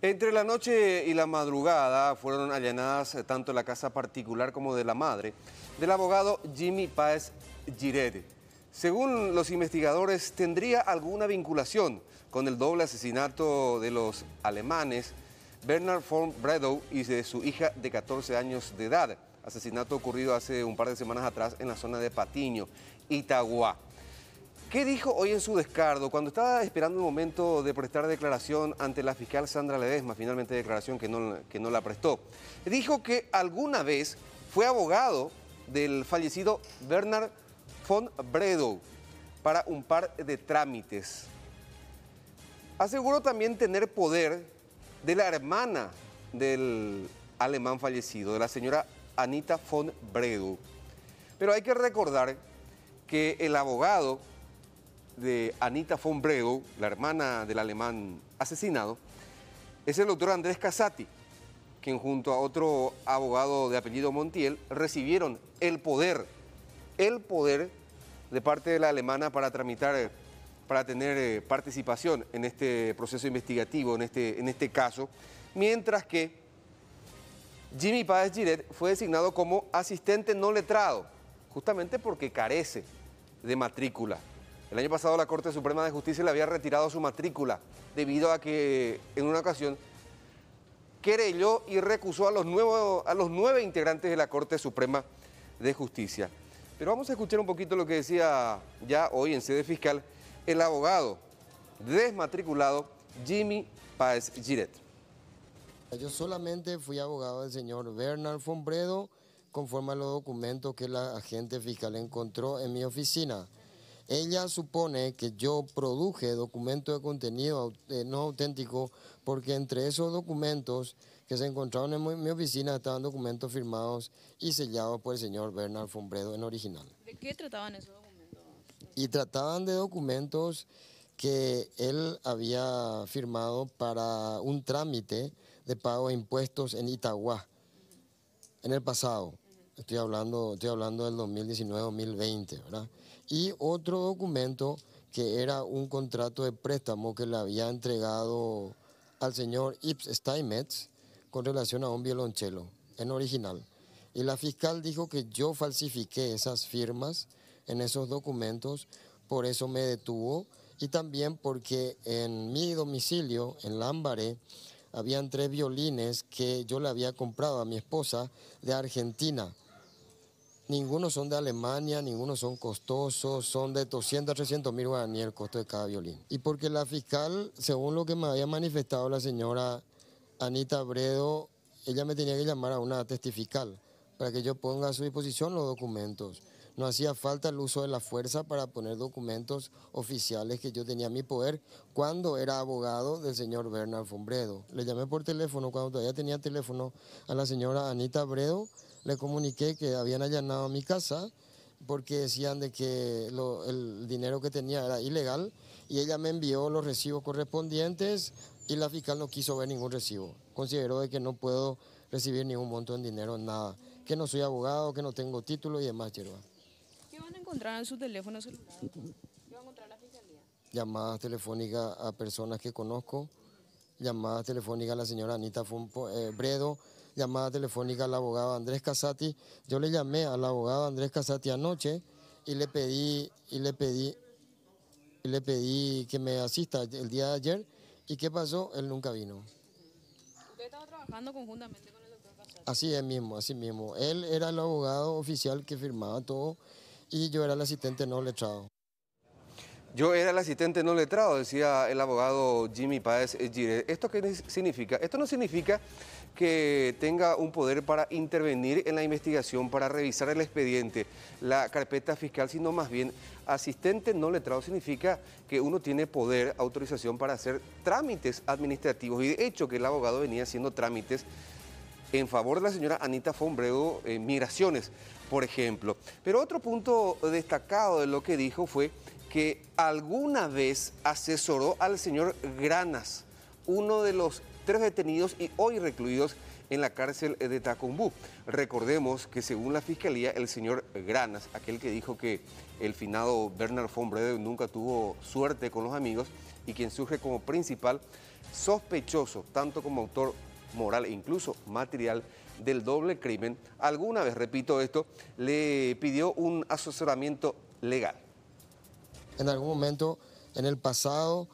Entre la noche y la madrugada fueron allanadas tanto la casa particular como de la madre del abogado Jimmy Páez Giret. Según los investigadores, tendría alguna vinculación con el doble asesinato de los alemanes Bernard von Bredow y de su hija de 14 años de edad. Asesinato ocurrido hace un par de semanas atrás en la zona de Patiño, Itagua. ¿Qué dijo hoy en su descargo cuando estaba esperando el momento de prestar declaración ante la fiscal Sandra Ledesma? Finalmente declaración que no la prestó. Dijo que alguna vez fue abogado del fallecido Bernard von Bredow para un par de trámites. Aseguró también tener poder de la hermana del alemán fallecido, de la señora Anita von Bredow. Pero hay que recordar que el abogado de Anita von Bredow, la hermana del alemán asesinado, es el doctor Andrés Casati, quien junto a otro abogado de apellido Montiel recibieron el poder de parte de la alemana para tramitar, para tener participación en este proceso investigativo, en este caso, mientras que Jimmy Páez Giret fue designado como asistente no letrado, justamente porque carece de matrícula. El año pasado la Corte Suprema de Justicia le había retirado su matrícula debido a que en una ocasión querelló y recusó a los 9 integrantes de la Corte Suprema de Justicia. Pero vamos a escuchar un poquito lo que decía ya hoy en sede fiscal el abogado desmatriculado Jimmy Páez Giret. Yo solamente fui abogado del señor Bernard von Bredow conforme a los documentos que la agente fiscal encontró en mi oficina. Ella supone que yo produje documentos de contenido no auténtico porque entre esos documentos que se encontraron en mi oficina estaban documentos firmados y sellados por el señor Bernard von Bredow en original. ¿De qué trataban esos documentos? Y trataban de documentos que él había firmado para un trámite de pago de impuestos en Itagua, en el pasado. Estoy hablando del 2019-2020, ¿verdad? Y otro documento que era un contrato de préstamo que le había entregado al señor Yves Steinmetz con relación a un violonchelo, en original. Y la fiscal dijo que yo falsifiqué esas firmas en esos documentos, por eso me detuvo, y también porque en mi domicilio, en Lambaré, habían 3 violines que yo le había comprado a mi esposa de Argentina. Ninguno son de Alemania, ninguno son costosos, son de 200 a 300 mil guaraníes el costo de cada violín. Y porque la fiscal, según lo que me había manifestado la señora Anita Bredow, ella me tenía que llamar a una testifical para que yo ponga a su disposición los documentos. No hacía falta el uso de la fuerza para poner documentos oficiales que yo tenía a mi poder cuando era abogado del señor Bernard von Bredow. Le llamé por teléfono, cuando todavía tenía teléfono, a la señora Anita Bredow. Le comuniqué que habían allanado mi casa porque decían de que el dinero que tenía era ilegal y ella me envió los recibos correspondientes y la fiscal no quiso ver ningún recibo. Consideró de que no puedo recibir ningún monto en dinero, nada, que no soy abogado, que no tengo título y demás, yerba. ¿Qué van a encontrar en su teléfono celular? ¿Qué va a encontrar la fiscalía? Llamadas telefónicas a personas que conozco, llamadas telefónicas a la señora Anita von Bredow, llamada telefónica al abogado Andrés Casati. Yo le llamé al abogado Andrés Casati anoche y le pedí que me asista el día de ayer. ¿Y qué pasó? Él nunca vino. ¿Usted estaba trabajando conjuntamente con el doctor Casati? Así mismo. Él era el abogado oficial que firmaba todo y yo era el asistente no letrado. Yo era el asistente no letrado, decía el abogado Jimmy Páez Giret. ¿Esto qué significa? Esto no significa que tenga un poder para intervenir en la investigación, para revisar el expediente, la carpeta fiscal, sino más bien asistente no letrado significa que uno tiene poder, autorización para hacer trámites administrativos. Y de hecho que el abogado venía haciendo trámites en favor de la señora Anita von Bredow en migraciones, por ejemplo. Pero otro punto destacado de lo que dijo fue que alguna vez asesoró al señor Granas, uno de los 3 detenidos y hoy recluidos en la cárcel de Tacumbú. Recordemos que según la Fiscalía, el señor Granas, aquel que dijo que el finado Bernard von Bredow nunca tuvo suerte con los amigos, y quien surge como principal sospechoso, tanto como autor moral e incluso material del doble crimen, alguna vez, repito esto, le pidió un asesoramiento legal. En algún momento, en el pasado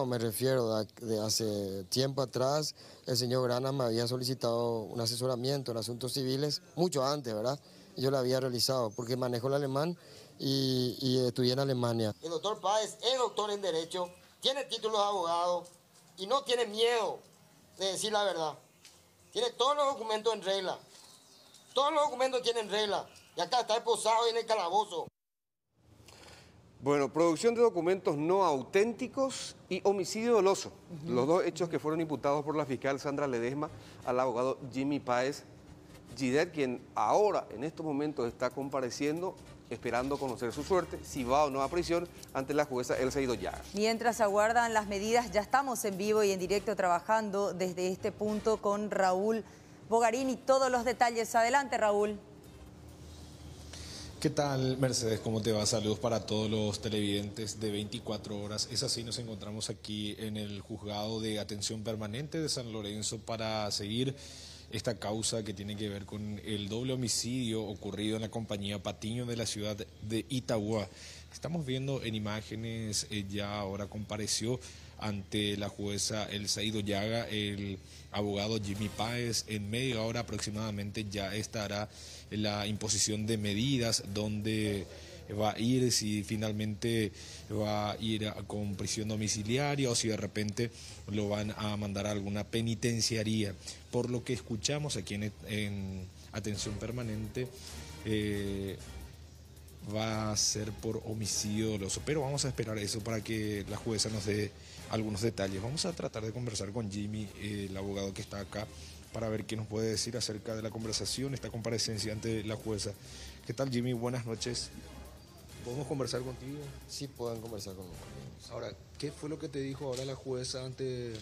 me refiero, de hace tiempo atrás, el señor Grana me había solicitado un asesoramiento en asuntos civiles, mucho antes, ¿verdad? Yo lo había realizado porque manejo el alemán y estudié en Alemania. El doctor Páez es doctor en Derecho, tiene títulos de abogado y no tiene miedo de decir la verdad. Tiene todos los documentos en regla. Todos los documentos tienen regla. Y acá está esposado y en el calabozo. Bueno, producción de documentos no auténticos y homicidio doloso. Los dos hechos que fueron imputados por la fiscal Sandra Ledesma al abogado Jimmy Páez Giret, quien ahora, en estos momentos, está compareciendo, esperando conocer su suerte, si va o no a prisión, ante la jueza Elsa Idoyaga. Mientras aguardan las medidas, ya estamos en vivo y en directo trabajando desde este punto con Raúl Bogarini. Todos los detalles. Adelante, Raúl. ¿Qué tal, Mercedes? ¿Cómo te va? Saludos para todos los televidentes de 24 horas. Es así, nos encontramos aquí en el juzgado de atención permanente de San Lorenzo para seguir esta causa que tiene que ver con el doble homicidio ocurrido en la compañía Patiño de la ciudad de Itagua. Estamos viendo en imágenes, ya ahora compareció ante la jueza Elsa Idoyaga el abogado Jimmy Páez. En media hora aproximadamente ya estará la imposición de medidas donde va a ir, si finalmente va a ir con prisión domiciliaria o si de repente lo van a mandar a alguna penitenciaría. Por lo que escuchamos aquí en atención permanente, va a ser por homicidio doloso, pero vamos a esperar eso para que la jueza nos dé algunos detalles. Vamos a tratar de conversar con Jimmy, el abogado que está acá, para ver qué nos puede decir acerca de la conversación, esta comparecencia ante la jueza. ¿Qué tal, Jimmy? Buenas noches. ¿Podemos conversar contigo? Sí, pueden conversar conmigo. Ahora, ¿qué fue lo que te dijo ahora la jueza ante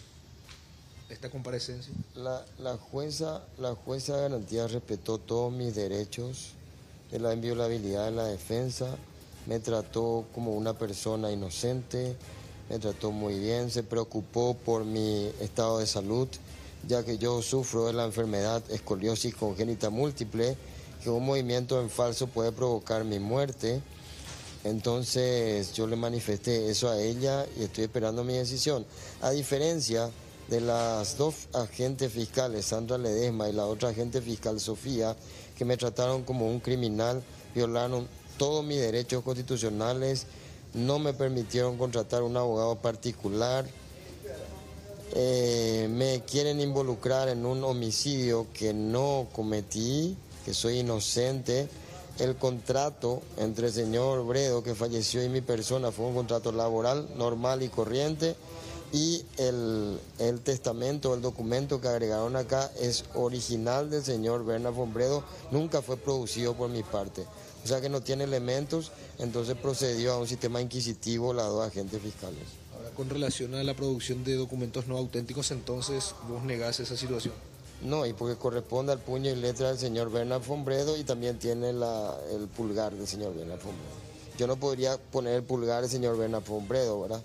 esta comparecencia? La jueza de garantía respetó todos mis derechos, de la inviolabilidad de la defensa, me trató como una persona inocente, me trató muy bien, se preocupó por mi estado de salud, ya que yo sufro de la enfermedad escoliosis congénita múltiple, que un movimiento en falso puede provocar mi muerte. Entonces yo le manifesté eso a ella y estoy esperando mi decisión. A diferencia de las dos agentes fiscales, Sandra Ledesma y la otra agente fiscal, Sofía, que me trataron como un criminal, violaron todos mis derechos constitucionales, no me permitieron contratar un abogado particular, me quieren involucrar en un homicidio que no cometí, que soy inocente. El contrato entre el señor Bredo, que falleció, y mi persona fue un contrato laboral normal y corriente, y el testamento, el documento que agregaron acá es original del señor Bernard von Bredo, nunca fue producido por mi parte. O sea que no tiene elementos, entonces procedió a un sistema inquisitivo las dos agentes fiscales. Ahora, con relación a la producción de documentos no auténticos, entonces vos negás esa situación. No, y porque corresponde al puño y letra del señor Bernard von Bredo y también tiene el pulgar del señor Bernard von Bredo. Yo no podría poner el pulgar del señor Bernard von Bredo, ¿verdad?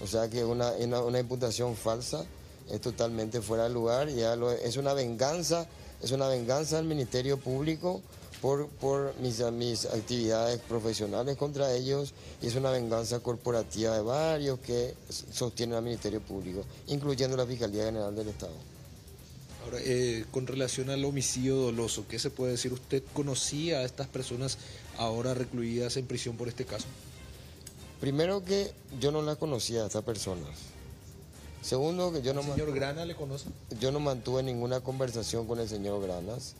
O sea que una imputación falsa es totalmente fuera de lugar y es una venganza del Ministerio Público por mis actividades profesionales contra ellos, y es una venganza corporativa de varios que sostienen al Ministerio Público, incluyendo la Fiscalía General del Estado. Ahora, con relación al homicidio doloso, ¿qué se puede decir? ¿Usted conocía a estas personas ahora recluidas en prisión por este caso? Primero que yo no las conocía a estas personas. Segundo que yo no... ¿El señor Grana le conoce? Yo no mantuve ninguna conversación con el señor Granas.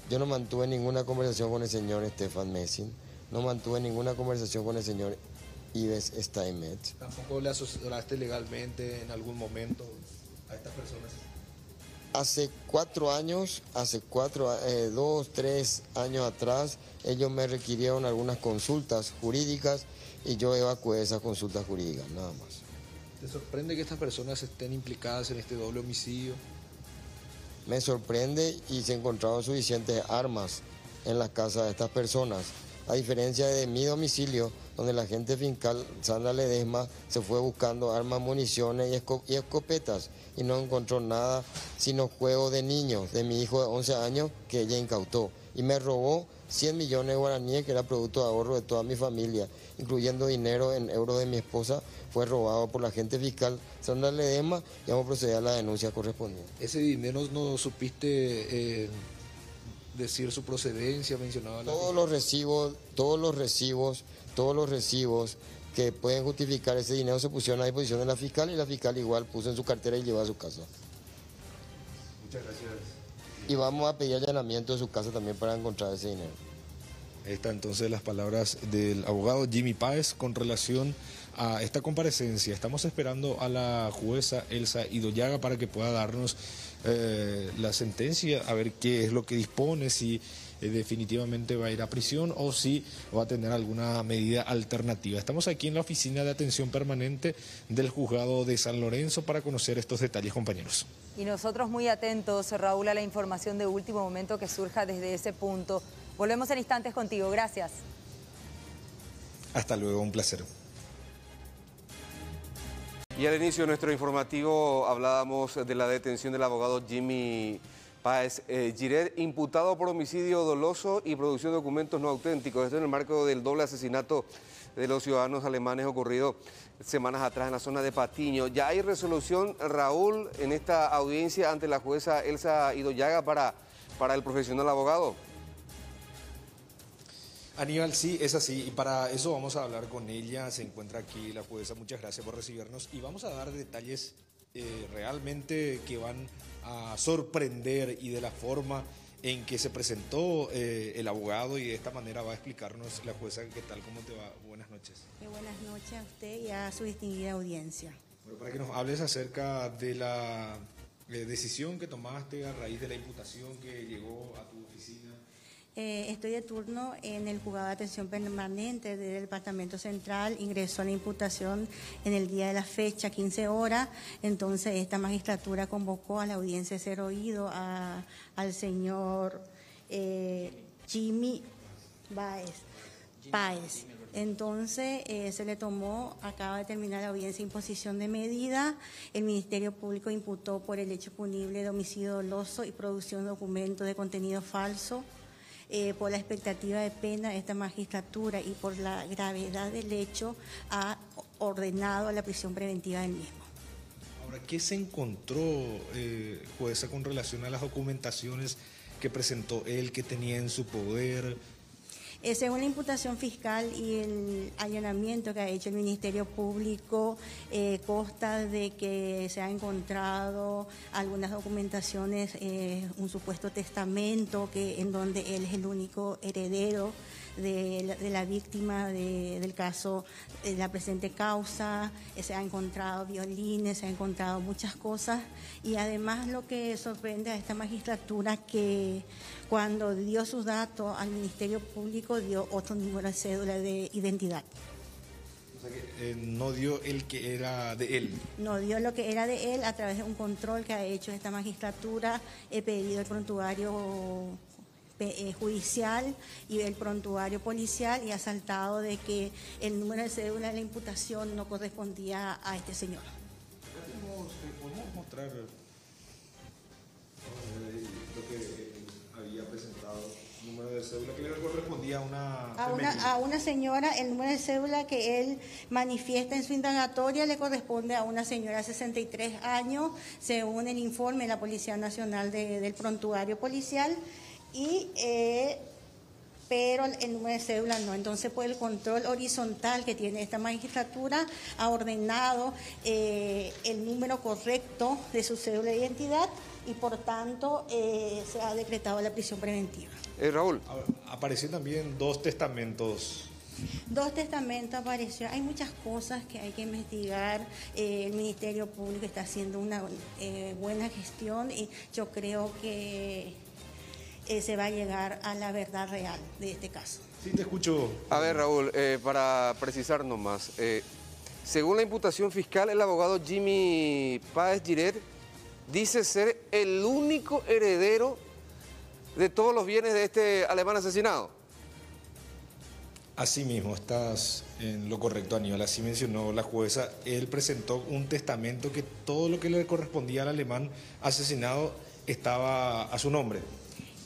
Yo no mantuve ninguna conversación con el señor Stefan Messing. No mantuve ninguna conversación con el señor Yves Steinmetz. ¿Tampoco le asesoraste legalmente en algún momento a estas personas? Hace 4 años, 2, 3 años atrás, ellos me requirieron algunas consultas jurídicas y yo evacué esas consultas jurídicas, nada más. ¿Te sorprende que estas personas estén implicadas en este doble homicidio? Me sorprende, y se encontraron suficientes armas en las casas de estas personas, a diferencia de mi domicilio, donde la agente fiscal Sandra Ledesma se fue buscando armas, municiones y escopetas y no encontró nada sino juegos de niños de mi hijo de 11 años que ella incautó y me robó 100 millones de guaraníes que era producto de ahorro de toda mi familia, incluyendo dinero en euros de mi esposa, fue robado por la agente fiscal Sandra Ledesma y vamos a proceder a la denuncia correspondiente. ¿Ese dinero no supiste decir su procedencia, mencionaba la... Todos los recibos que pueden justificar ese dinero se pusieron a disposición de la fiscal y la fiscal igual puso en su cartera y llevó a su casa. Muchas gracias. Y vamos a pedir allanamiento de su casa también para encontrar ese dinero. Ahí están entonces las palabras del abogado Jimmy Páez con relación a esta comparecencia. Estamos esperando a la jueza Elsa Idoyaga para que pueda darnos la sentencia, a ver qué es lo que dispone, si definitivamente va a ir a prisión o si va a tener alguna medida alternativa. Estamos aquí en la oficina de atención permanente del juzgado de San Lorenzo para conocer estos detalles, compañeros. Y nosotros muy atentos, Raúl, a la información de último momento que surja desde ese punto. Volvemos en instantes contigo. Gracias. Hasta luego, un placer. Y al inicio de nuestro informativo hablábamos de la detención del abogado Jimmy Páez Giret, imputado por homicidio doloso y producción de documentos no auténticos. Esto en el marco del doble asesinato de los ciudadanos alemanes ocurrido semanas atrás en la zona de Patiño. Ya hay resolución, Raúl, en esta audiencia ante la jueza Elsa Idoyaga para el profesional abogado. Aníbal, sí, es así, y para eso vamos a hablar con ella. Se encuentra aquí la jueza, muchas gracias por recibirnos y vamos a dar detalles realmente que van a sorprender y de la forma en que se presentó el abogado, y de esta manera va a explicarnos la jueza. ¿Qué tal? ¿Cómo te va? Buenas noches. Buenas noches a usted y a su distinguida audiencia. Bueno, para que nos hables acerca de la decisión que tomaste a raíz de la imputación que llegó a tu oficina. Estoy de turno en el juzgado de atención permanente del Departamento Central. Ingresó la imputación en el día de la fecha, 15 horas. Entonces, esta magistratura convocó a la audiencia de ser oído al señor Jimmy Páez. Entonces, se le tomó, acaba de terminar la audiencia de imposición de medida. El Ministerio Público imputó por el hecho punible de homicidio doloso y producción de documentos de contenido falso. Por la expectativa de pena, esta magistratura y por la gravedad del hecho ha ordenado la prisión preventiva del mismo. Ahora, ¿qué se encontró, jueza, con relación a las documentaciones que presentó él, que tenía en su poder? Según la imputación fiscal y el allanamiento que ha hecho el Ministerio Público, consta de que se ha encontrado algunas documentaciones, un supuesto testamento en donde él es el único heredero de la víctima del caso de la presente causa. Se ha encontrado violines, se ha encontrado muchas cosas, y además lo que sorprende a esta magistratura que cuando dio sus datos al Ministerio Público dio otro número de cédula de identidad. O sea que no dio el que era de él. No dio lo que era de él. A través de un control que ha hecho esta magistratura, he pedido el prontuario judicial y el prontuario policial, y ha saltado de que el número de cédula de la imputación no correspondía a este señor. ¿Podemos mostrar lo que había presentado? El número de cédula que le correspondía a una señora. El número de cédula que él manifiesta en su indagatoria le corresponde a una señora de 63 años, según el informe de la Policía Nacional del prontuario policial. Pero el número de cédula no. Entonces, por el control horizontal que tiene esta magistratura, ha ordenado el número correcto de su cédula de identidad y, por tanto, se ha decretado la prisión preventiva. Raúl. Aparecieron también dos testamentos. Dos testamentos apareció. Hay muchas cosas que hay que investigar. El Ministerio Público está haciendo una buena gestión y yo creo que se va a llegar a la verdad real de este caso. Sí, te escucho. A ver, Raúl, para precisar nomás, según la imputación fiscal, el abogado Jimmy Páez Giret dice ser el único heredero de todos los bienes de este alemán asesinado. Así mismo, estás en lo correcto, Aníbal. Así mencionó la jueza. Él presentó un testamento que todo lo que le correspondía al alemán asesinado estaba a su nombre.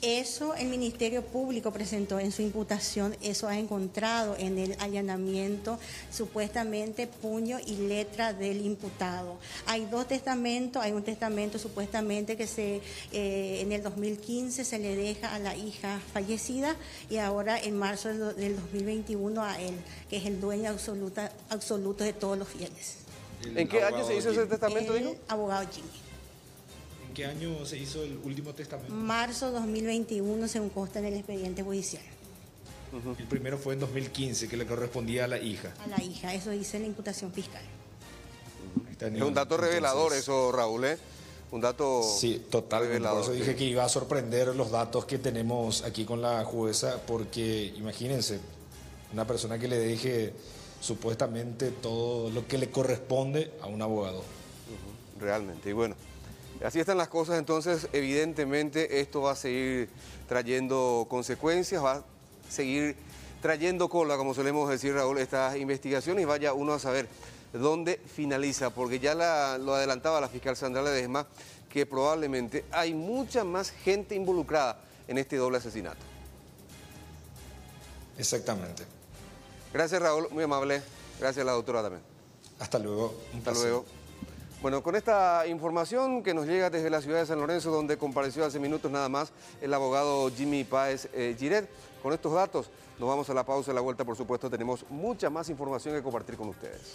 Eso el Ministerio Público presentó en su imputación, eso ha encontrado en el allanamiento supuestamente puño y letra del imputado. Hay dos testamentos, hay un testamento supuestamente que en el 2015 se le deja a la hija fallecida y ahora en marzo del 2021 a él, que es el dueño absoluto de todos los bienes. ¿En qué año se hizo ese testamento, dijo? El abogado Jimmy. ¿En qué año se hizo el último testamento? Marzo 2021, según consta en el expediente judicial. El primero fue en 2015, que le correspondía a la hija. A la hija, eso dice la imputación fiscal. Es un dato revelador eso, Raúl, ¿eh? Un dato sí, totalmente. revelador. Por eso dije que iba a sorprender los datos que tenemos aquí con la jueza, porque imagínense, una persona que le deje supuestamente todo lo que le corresponde a un abogado. Realmente, y bueno, así están las cosas, entonces evidentemente esto va a seguir trayendo consecuencias, va a seguir trayendo cola, como solemos decir, Raúl, estas investigaciones, y vaya uno a saber dónde finaliza, porque ya lo adelantaba la fiscal Sandra Ledesma, que probablemente hay mucha más gente involucrada en este doble asesinato. Exactamente. Gracias, Raúl, muy amable. Gracias a la doctora también. Hasta luego. Hasta luego. Bueno, con esta información que nos llega desde la ciudad de San Lorenzo, donde compareció hace minutos nada más el abogado Jimmy Páez Giret, con estos datos nos vamos a la pausa. A la vuelta, por supuesto, tenemos mucha más información que compartir con ustedes.